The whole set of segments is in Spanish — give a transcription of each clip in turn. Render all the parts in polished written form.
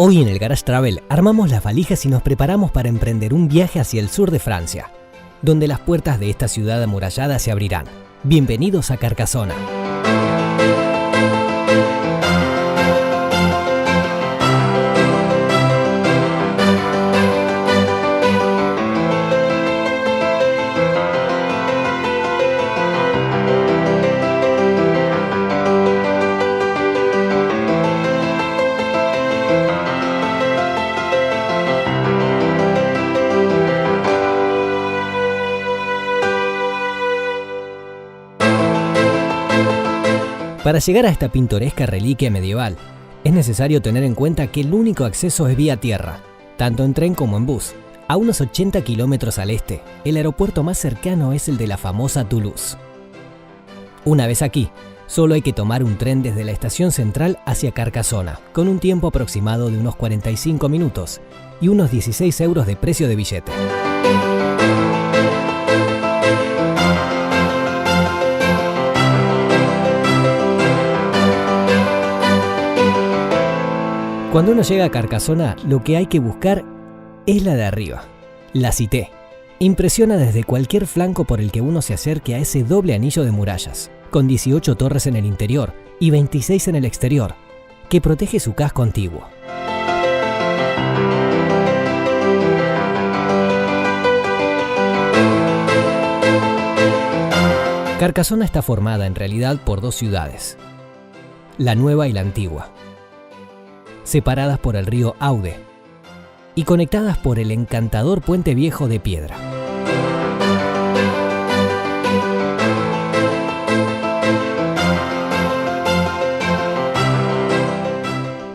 Hoy en el Garage Travel armamos las valijas y nos preparamos para emprender un viaje hacia el sur de Francia, donde las puertas de esta ciudad amurallada se abrirán. Bienvenidos a Carcassona. Para llegar a esta pintoresca reliquia medieval, es necesario tener en cuenta que el único acceso es vía tierra, tanto en tren como en bus. A unos 80 kilómetros al este, el aeropuerto más cercano es el de la famosa Toulouse. Una vez aquí, solo hay que tomar un tren desde la estación central hacia Carcassona, con un tiempo aproximado de unos 45 minutos y unos 16 euros de precio de billete. Cuando uno llega a Carcassona, lo que hay que buscar es la de arriba, la Cité. Impresiona desde cualquier flanco por el que uno se acerque a ese doble anillo de murallas, con 18 torres en el interior y 26 en el exterior, que protege su casco antiguo. Carcassona está formada en realidad por dos ciudades, la nueva y la antigua, separadas por el río Aude y conectadas por el encantador puente viejo de piedra.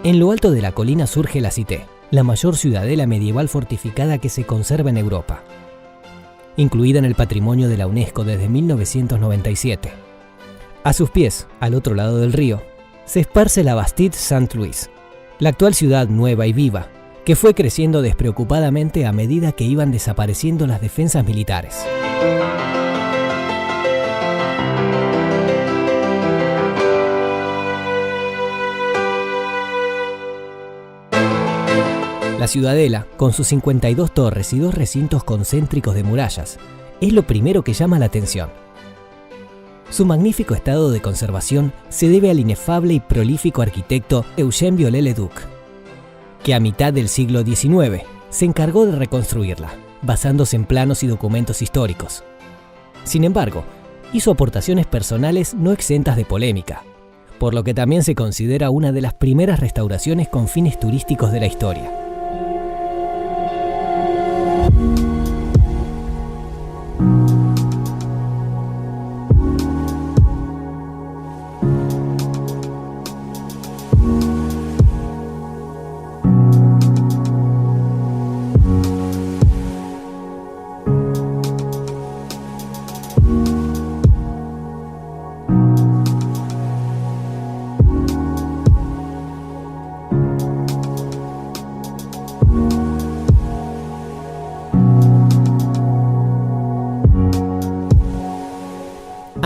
En lo alto de la colina surge la Cité, la mayor ciudadela medieval fortificada que se conserva en Europa, incluida en el patrimonio de la UNESCO desde 1997. A sus pies, al otro lado del río, se esparce la Bastide Saint-Louis, la actual ciudad nueva y viva, que fue creciendo despreocupadamente a medida que iban desapareciendo las defensas militares. La ciudadela, con sus 52 torres y dos recintos concéntricos de murallas, es lo primero que llama la atención. Su magnífico estado de conservación se debe al inefable y prolífico arquitecto Eugène Viollet-le-Duc, que a mitad del siglo XIX se encargó de reconstruirla, basándose en planos y documentos históricos. Sin embargo, hizo aportaciones personales no exentas de polémica, por lo que también se considera una de las primeras restauraciones con fines turísticos de la historia.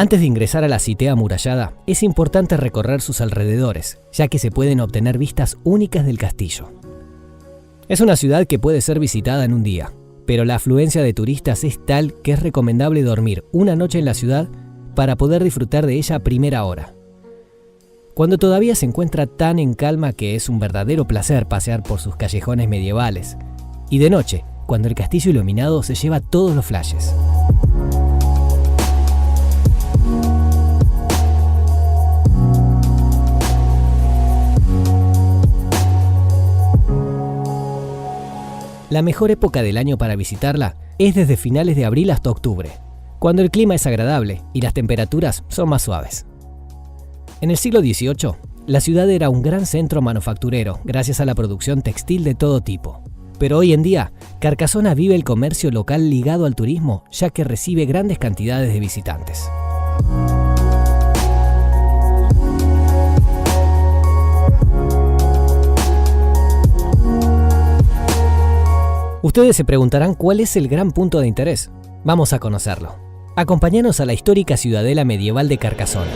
Antes de ingresar a la Cité amurallada, es importante recorrer sus alrededores, ya que se pueden obtener vistas únicas del castillo. Es una ciudad que puede ser visitada en un día, pero la afluencia de turistas es tal que es recomendable dormir una noche en la ciudad para poder disfrutar de ella a primera hora, cuando todavía se encuentra tan en calma que es un verdadero placer pasear por sus callejones medievales, y de noche, cuando el castillo iluminado se lleva todos los flashes. La mejor época del año para visitarla es desde finales de abril hasta octubre, cuando el clima es agradable y las temperaturas son más suaves. En el siglo XVIII, la ciudad era un gran centro manufacturero gracias a la producción textil de todo tipo. Pero hoy en día, Carcassona vive el comercio local ligado al turismo, ya que recibe grandes cantidades de visitantes. Ustedes se preguntarán cuál es el gran punto de interés. Vamos a conocerlo. Acompáñanos a la histórica ciudadela medieval de Carcassona.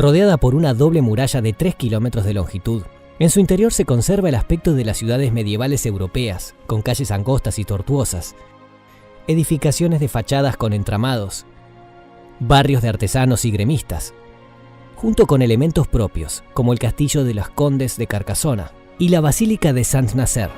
Rodeada por una doble muralla de 3 kilómetros de longitud, en su interior se conserva el aspecto de las ciudades medievales europeas, con calles angostas y tortuosas, edificaciones de fachadas con entramados, barrios de artesanos y gremistas, junto con elementos propios, como el castillo de los condes de Carcassona y la basílica de Saint-Nazaire.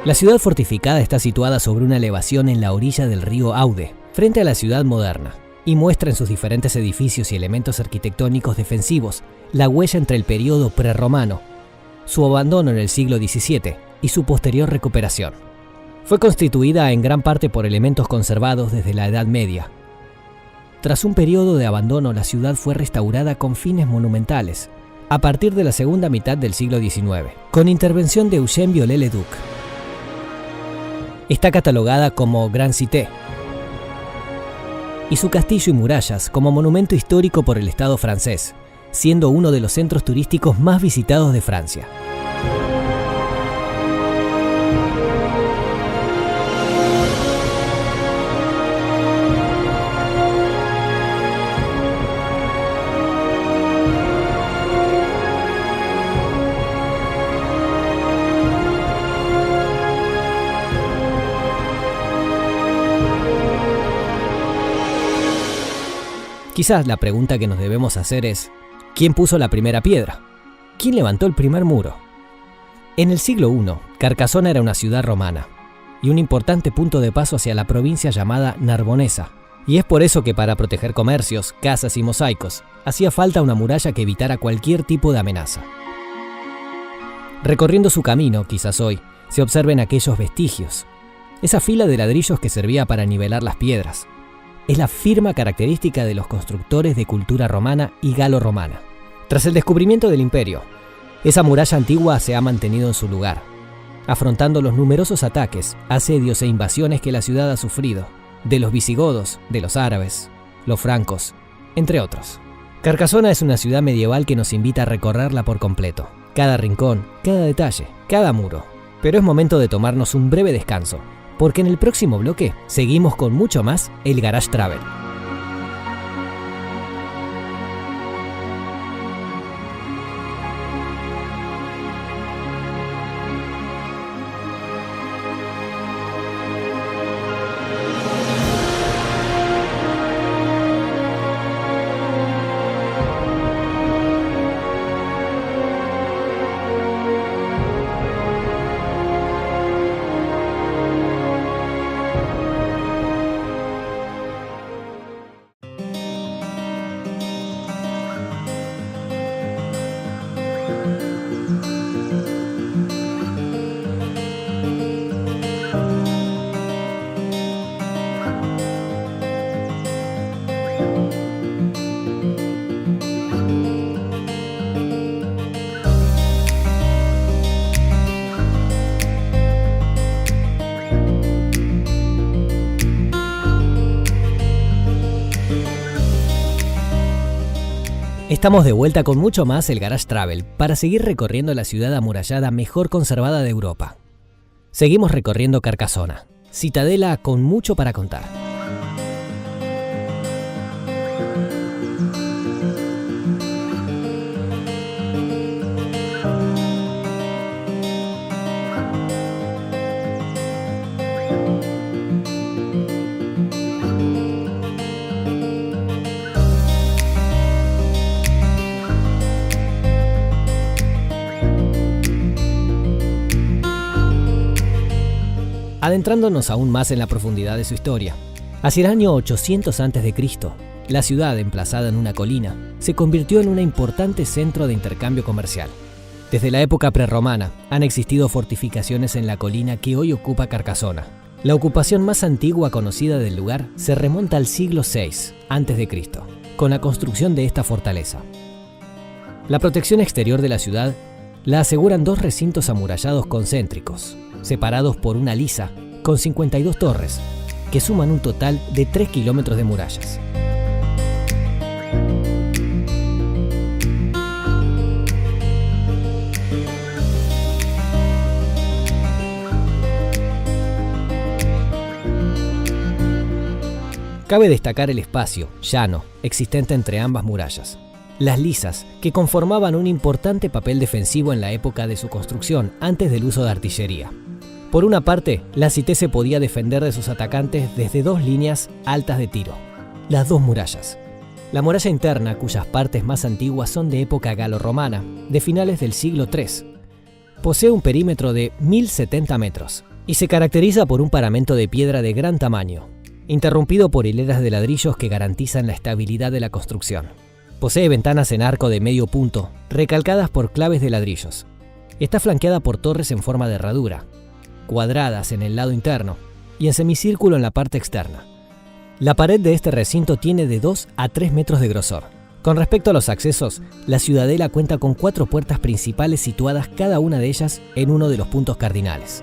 La ciudad fortificada está situada sobre una elevación en la orilla del río Aude, frente a la ciudad moderna, y muestra en sus diferentes edificios y elementos arquitectónicos defensivos la huella entre el periodo prerromano, su abandono en el siglo XVII y su posterior recuperación. Fue constituida en gran parte por elementos conservados desde la Edad Media. Tras un periodo de abandono, la ciudad fue restaurada con fines monumentales, a partir de la segunda mitad del siglo XIX, con intervención de Eugène Viollet-le-Duc. Está catalogada como Grande Cité y su castillo y murallas como monumento histórico por el Estado francés, siendo uno de los centros turísticos más visitados de Francia. Quizás la pregunta que nos debemos hacer es, ¿quién puso la primera piedra? ¿Quién levantó el primer muro? En el siglo I, Carcassona era una ciudad romana y un importante punto de paso hacia la provincia llamada Narbonesa, y es por eso que para proteger comercios, casas y mosaicos, hacía falta una muralla que evitara cualquier tipo de amenaza. Recorriendo su camino, quizás hoy, se observen aquellos vestigios, esa fila de ladrillos que servía para nivelar las piedras. Es la firma característica de los constructores de cultura romana y galo-romana. Tras el descubrimiento del imperio, esa muralla antigua se ha mantenido en su lugar, afrontando los numerosos ataques, asedios e invasiones que la ciudad ha sufrido, de los visigodos, de los árabes, los francos, entre otros. Carcassona es una ciudad medieval que nos invita a recorrerla por completo, cada rincón, cada detalle, cada muro. Pero es momento de tomarnos un breve descanso, porque en el próximo bloque seguimos con mucho más el Garage Travel. Estamos de vuelta con mucho más el Garage Travel para seguir recorriendo la ciudad amurallada mejor conservada de Europa. Seguimos recorriendo Carcassona, citadela con mucho para contar. Adentrándonos aún más en la profundidad de su historia. Hacia el año 800 a.C., la ciudad, emplazada en una colina, se convirtió en un importante centro de intercambio comercial. Desde la época prerromana han existido fortificaciones en la colina que hoy ocupa Carcassona. La ocupación más antigua conocida del lugar se remonta al siglo VI a.C., con la construcción de esta fortaleza. La protección exterior de la ciudad la aseguran dos recintos amurallados concéntricos, separados por una lisa con 52 torres, que suman un total de 3 kilómetros de murallas. Cabe destacar el espacio, llano, existente entre ambas murallas. Las lisas, que conformaban un importante papel defensivo en la época de su construcción, antes del uso de artillería. Por una parte, la cité se podía defender de sus atacantes desde dos líneas altas de tiro, las dos murallas. La muralla interna, cuyas partes más antiguas son de época galo-romana, de finales del siglo III, posee un perímetro de 1070 metros y se caracteriza por un paramento de piedra de gran tamaño, interrumpido por hileras de ladrillos que garantizan la estabilidad de la construcción. Posee ventanas en arco de medio punto, recalcadas por claves de ladrillos. Está flanqueada por torres en forma de herradura, cuadradas en el lado interno y en semicírculo en la parte externa. La pared de este recinto tiene de 2 a 3 metros de grosor. Con respecto a los accesos, la ciudadela cuenta con 4 puertas principales situadas cada una de ellas en uno de los puntos cardinales.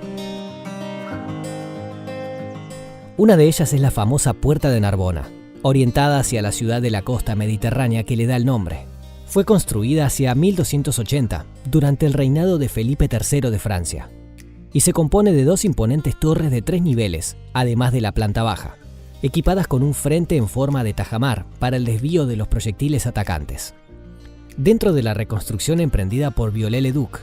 Una de ellas es la famosa Puerta de Narbona, orientada hacia la ciudad de la costa mediterránea que le da el nombre. Fue construida hacia 1280, durante el reinado de Felipe III de Francia, y se compone de 2 imponentes torres de 3 niveles, además de la planta baja, equipadas con un frente en forma de tajamar para el desvío de los proyectiles atacantes. Dentro de la reconstrucción emprendida por Viollet-le-Duc,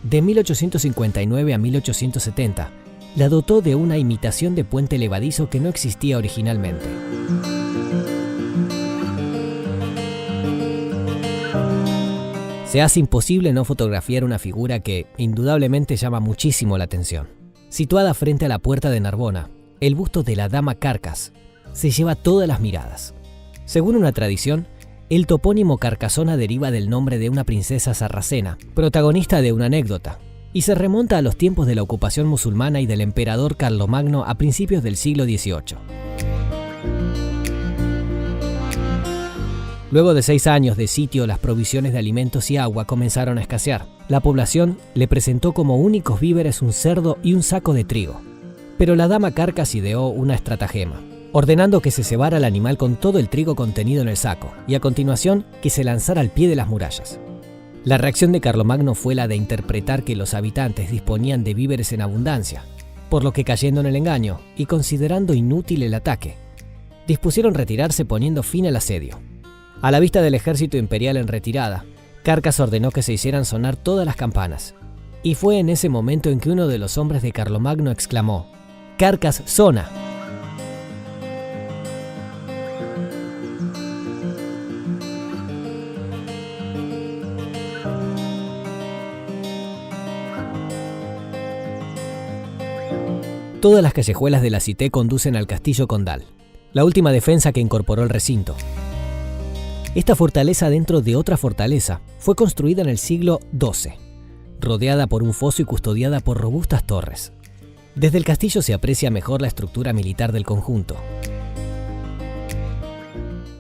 de 1859 a 1870, la dotó de una imitación de puente levadizo que no existía originalmente. Se hace imposible no fotografiar una figura que, indudablemente, llama muchísimo la atención. Situada frente a la Puerta de Narbona, el busto de la dama Carcas se lleva todas las miradas. Según una tradición, el topónimo Carcasona deriva del nombre de una princesa sarracena, protagonista de una anécdota, y se remonta a los tiempos de la ocupación musulmana y del emperador Carlomagno a principios del siglo XVIII. Luego de 6 años de sitio, las provisiones de alimentos y agua comenzaron a escasear. La población le presentó como únicos víveres un cerdo y un saco de trigo. Pero la dama Carcas ideó una estratagema, ordenando que se cebara el animal con todo el trigo contenido en el saco, y a continuación que se lanzara al pie de las murallas. La reacción de Carlomagno fue la de interpretar que los habitantes disponían de víveres en abundancia, por lo que, cayendo en el engaño y considerando inútil el ataque, dispusieron retirarse poniendo fin al asedio. A la vista del ejército imperial en retirada, Carcas ordenó que se hicieran sonar todas las campanas, y fue en ese momento en que uno de los hombres de Carlomagno exclamó: «¡Carcas, sona!». Todas las callejuelas de la cité conducen al Castillo Condal, la última defensa que incorporó el recinto. Esta fortaleza, dentro de otra fortaleza, fue construida en el siglo XII, rodeada por un foso y custodiada por robustas torres. Desde el castillo se aprecia mejor la estructura militar del conjunto.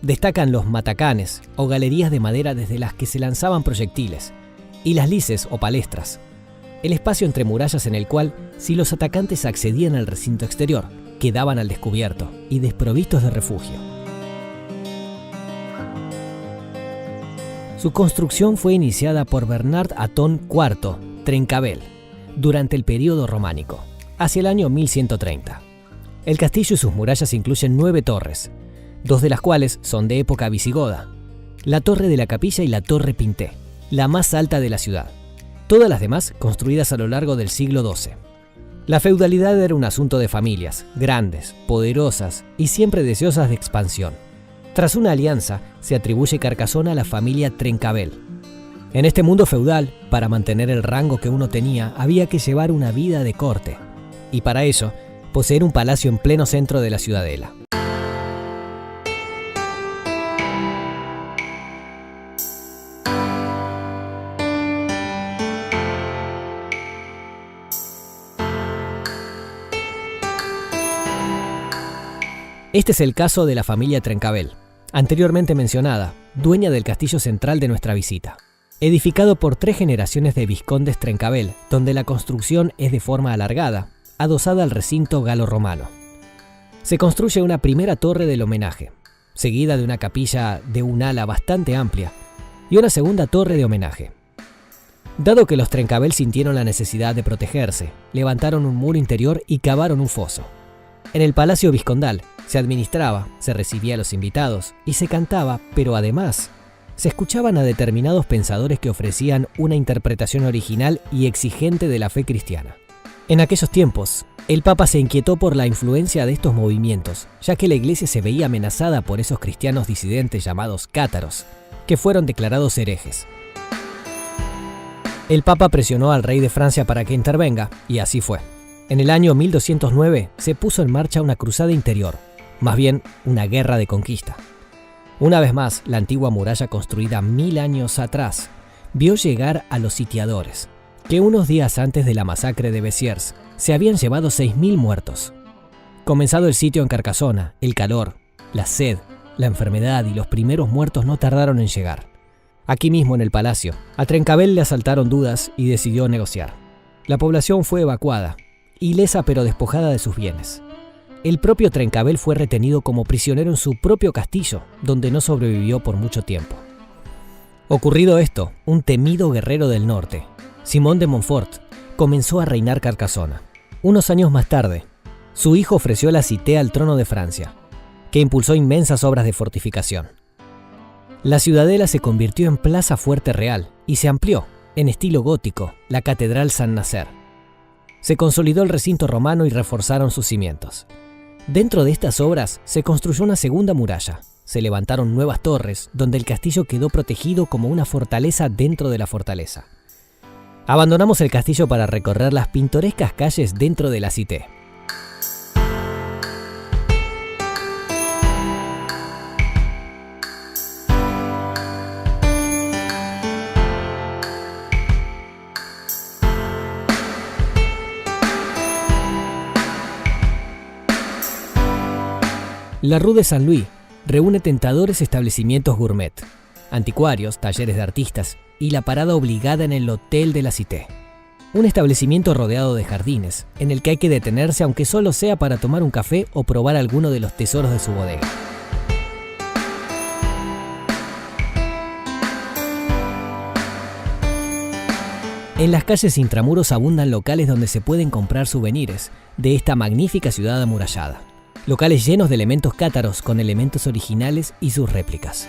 Destacan los matacanes o galerías de madera desde las que se lanzaban proyectiles, y las lices o palestras, el espacio entre murallas en el cual, si los atacantes accedían al recinto exterior, quedaban al descubierto y desprovistos de refugio. Su construcción fue iniciada por Bernard Atón IV Trencabel durante el período románico, hacia el año 1130. El castillo y sus murallas incluyen 9 torres, 2 de las cuales son de época visigoda: la Torre de la Capilla y la Torre Pinté, la más alta de la ciudad. Todas las demás construidas a lo largo del siglo XII. La feudalidad era un asunto de familias, grandes, poderosas y siempre deseosas de expansión. Tras una alianza, se atribuye Carcasona a la familia Trencabel. En este mundo feudal, para mantener el rango que uno tenía, había que llevar una vida de corte, y para ello, poseer un palacio en pleno centro de la ciudadela. Este es el caso de la familia Trencabel, anteriormente mencionada, dueña del castillo central de nuestra visita. Edificado por 3 generaciones de vizcondes Trencabel, donde la construcción es de forma alargada, adosada al recinto galo-romano. Se construye una primera torre del homenaje, seguida de una capilla de un ala bastante amplia, y una segunda torre de homenaje. Dado que los Trencabel sintieron la necesidad de protegerse, levantaron un muro interior y cavaron un foso. En el Palacio Vizcondal se administraba, se recibía a los invitados y se cantaba, pero además se escuchaban a determinados pensadores que ofrecían una interpretación original y exigente de la fe cristiana. En aquellos tiempos, el Papa se inquietó por la influencia de estos movimientos, ya que la Iglesia se veía amenazada por esos cristianos disidentes llamados cátaros, que fueron declarados herejes. El Papa presionó al rey de Francia para que intervenga, y así fue. En el año 1209 se puso en marcha una cruzada interior, más bien una guerra de conquista. Una vez más, la antigua muralla construida 1000 años atrás vio llegar a los sitiadores, que unos días antes de la masacre de Bessières se habían llevado 6000 muertos. Comenzado el sitio en Carcasona, el calor, la sed, la enfermedad y los primeros muertos no tardaron en llegar. Aquí mismo en el palacio, a Trencavel le asaltaron dudas y decidió negociar. La población fue evacuada, ilesa pero despojada de sus bienes. El propio Trencavel fue retenido como prisionero en su propio castillo, donde no sobrevivió por mucho tiempo. Ocurrido esto, un temido guerrero del norte, Simón de Montfort, comenzó a reinar Carcasona. Unos años más tarde, su hijo ofreció la Cité al trono de Francia, que impulsó inmensas obras de fortificación. La ciudadela se convirtió en plaza fuerte real y se amplió, en estilo gótico, la Catedral Saint-Nazaire. Se consolidó el recinto romano y reforzaron sus cimientos. Dentro de estas obras se construyó una segunda muralla. Se levantaron nuevas torres, donde el castillo quedó protegido como una fortaleza dentro de la fortaleza. Abandonamos el castillo para recorrer las pintorescas calles dentro de la Cité. La Rue de Saint-Louis reúne tentadores establecimientos gourmet, anticuarios, talleres de artistas y la parada obligada en el Hotel de la Cité. Un establecimiento rodeado de jardines, en el que hay que detenerse aunque solo sea para tomar un café o probar alguno de los tesoros de su bodega. En las calles intramuros abundan locales donde se pueden comprar souvenirs de esta magnífica ciudad amurallada. Locales llenos de elementos cátaros con elementos originales y sus réplicas.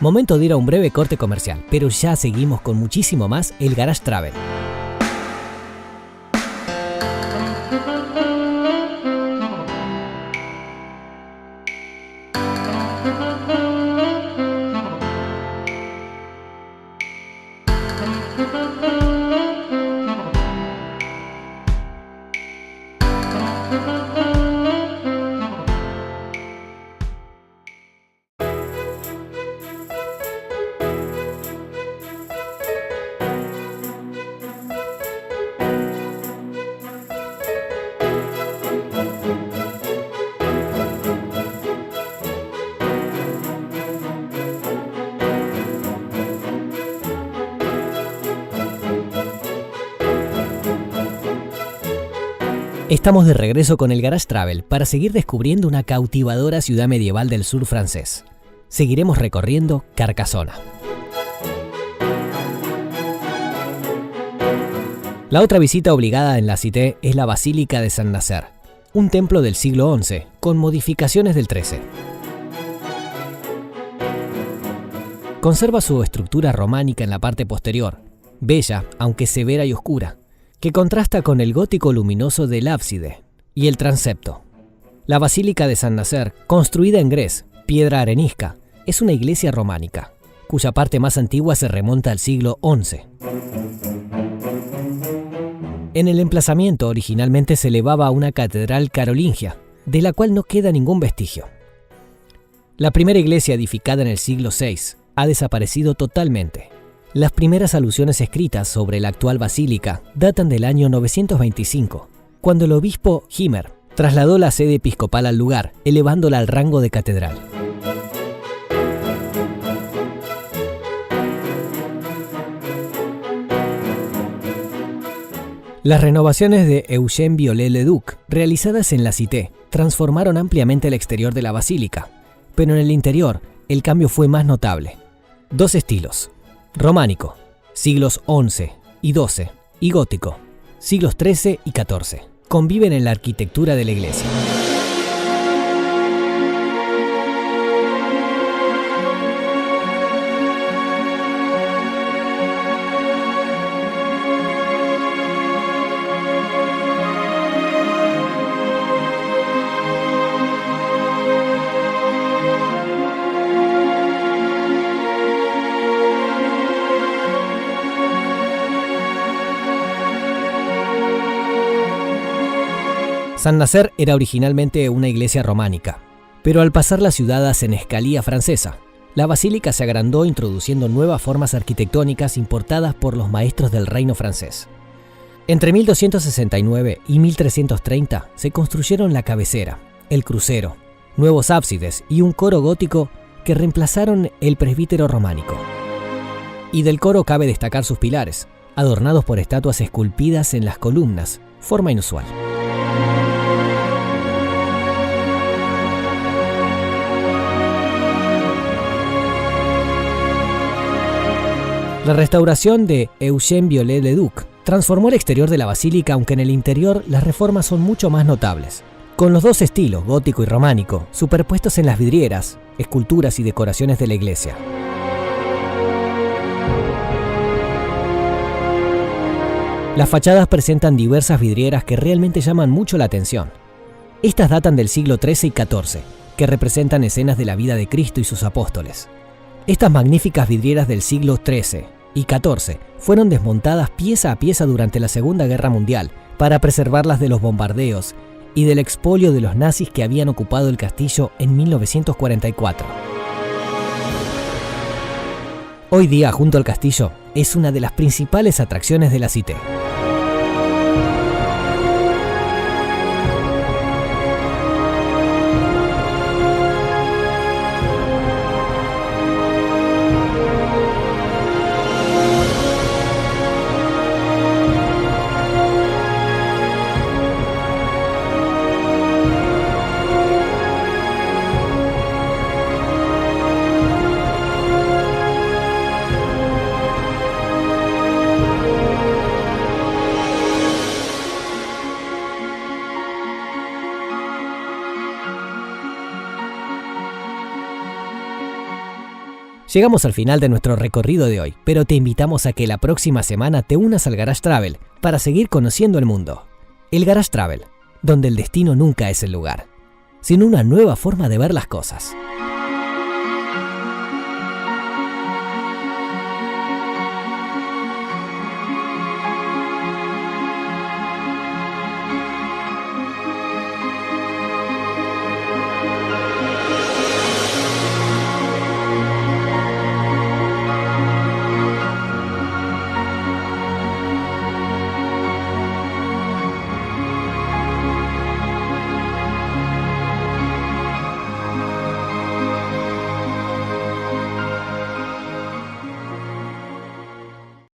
Momento de ir a un breve corte comercial, pero ya seguimos con muchísimo más el Garage Travel. Estamos de regreso con el Garage Travel para seguir descubriendo una cautivadora ciudad medieval del sur francés. Seguiremos recorriendo Carcasona. La otra visita obligada en la Cité es la Basílica de Saint-Nazaire, un templo del siglo XI con modificaciones del XIII. Conserva su estructura románica en la parte posterior, bella aunque severa y oscura, que contrasta con el gótico luminoso del ábside y el transepto. La Basílica de Saint-Nazaire, construida en gres, piedra arenisca, es una iglesia románica, cuya parte más antigua se remonta al siglo XI. En el emplazamiento originalmente se elevaba una catedral carolingia, de la cual no queda ningún vestigio. La primera iglesia edificada en el siglo VI ha desaparecido totalmente. Las primeras alusiones escritas sobre la actual basílica datan del año 925, cuando el obispo Himer trasladó la sede episcopal al lugar, elevándola al rango de catedral. Las renovaciones de Eugène Viollet-le-Duc, realizadas en la Cité, transformaron ampliamente el exterior de la basílica, pero en el interior el cambio fue más notable. Dos estilos: románico, siglos XI y XII, y gótico, siglos XIII y XIV, conviven en la arquitectura de la iglesia. Saint-Nazaire era originalmente una iglesia románica, pero al pasar la ciudad a senescalía francesa, la basílica se agrandó introduciendo nuevas formas arquitectónicas importadas por los maestros del reino francés. Entre 1269 y 1330 se construyeron la cabecera, el crucero, nuevos ábsides y un coro gótico que reemplazaron el presbítero románico. Y del coro cabe destacar sus pilares, adornados por estatuas esculpidas en las columnas, forma inusual. La restauración de Eugène Viollet-le-Duc transformó el exterior de la basílica, aunque en el interior las reformas son mucho más notables. Con los dos estilos, gótico y románico, superpuestos en las vidrieras, esculturas y decoraciones de la iglesia. Las fachadas presentan diversas vidrieras que realmente llaman mucho la atención. Estas datan del siglo XIII y XIV, que representan escenas de la vida de Cristo y sus apóstoles. Estas magníficas vidrieras del siglo XIII y XIV fueron desmontadas pieza a pieza durante la Segunda Guerra Mundial para preservarlas de los bombardeos y del expolio de los nazis que habían ocupado el castillo en 1944. Hoy día, junto al castillo, es una de las principales atracciones de la Cité. Llegamos al final de nuestro recorrido de hoy, pero te invitamos a que la próxima semana te unas al Garage Travel para seguir conociendo el mundo. El Garage Travel, donde el destino nunca es el lugar, sino una nueva forma de ver las cosas.